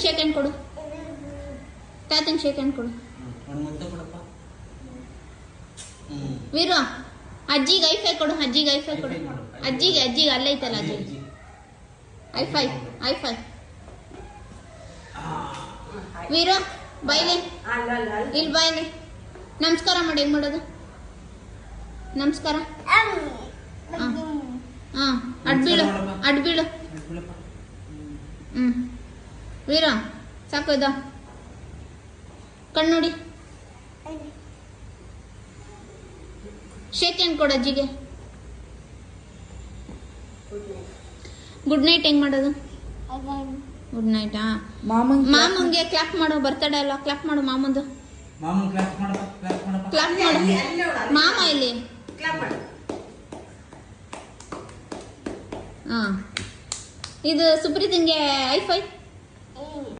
Shake hand ಕೊಡು, ತಾತಂಗೆ shake hand ಕೊಡು. ವೀರು ಅಜ್ಜಿಗೆ ಐಫೈ ಕೊಡು, ಅಜ್ಜಿಗೆ ಐಫೈ ಕೊಡು, ಅಜ್ಜಿಗೆ ಅಲ್ಲೈತಲ್ಲ ಅಜ್ಜಿ ಐಫೈ. ವೀರು ಬಾಯ್ಲಿ, ಇಲ್ಲಿ ಬಾಯ್ಲಿ. ನಮಸ್ಕಾರ ಮಾಡಿ, ಹೆಂಗ್ ಮಾಡೋದು ನಮಸ್ಕಾರ? ಹಾಂ ಅಡ್ಬೀಳು. ವೀರ ಸಾಕು ಇದ ಕಣ್ಣು ನೋಡಿ. ಶೇಕ್ ಹ್ಯಾಂಡ್ ಕೊಡು ಅಜ್ಜಿಗೆ. ಗುಡ್ ನೈಟ್ ಹೆಂಗ್ ಮಾಡೋದು? ಗುಡ್ ನೈಟಾ? ಮಾಮಂಗೆ ಕ್ಲಾಪ್ ಮಾಡು, ಬರ್ತಡೇ ಅಲ್ಲ, ಕ್ಲಾಪ್ ಮಾಡು ಮಾಮಂದು. ಕ್ಲಾಪ್ ಮಾಡು ಮಾಮ ಇಲ್ಲಿ. ಹಾ ಇದು ಸುಪ್ರೀತಿಂಗೆ ಐಫೈ.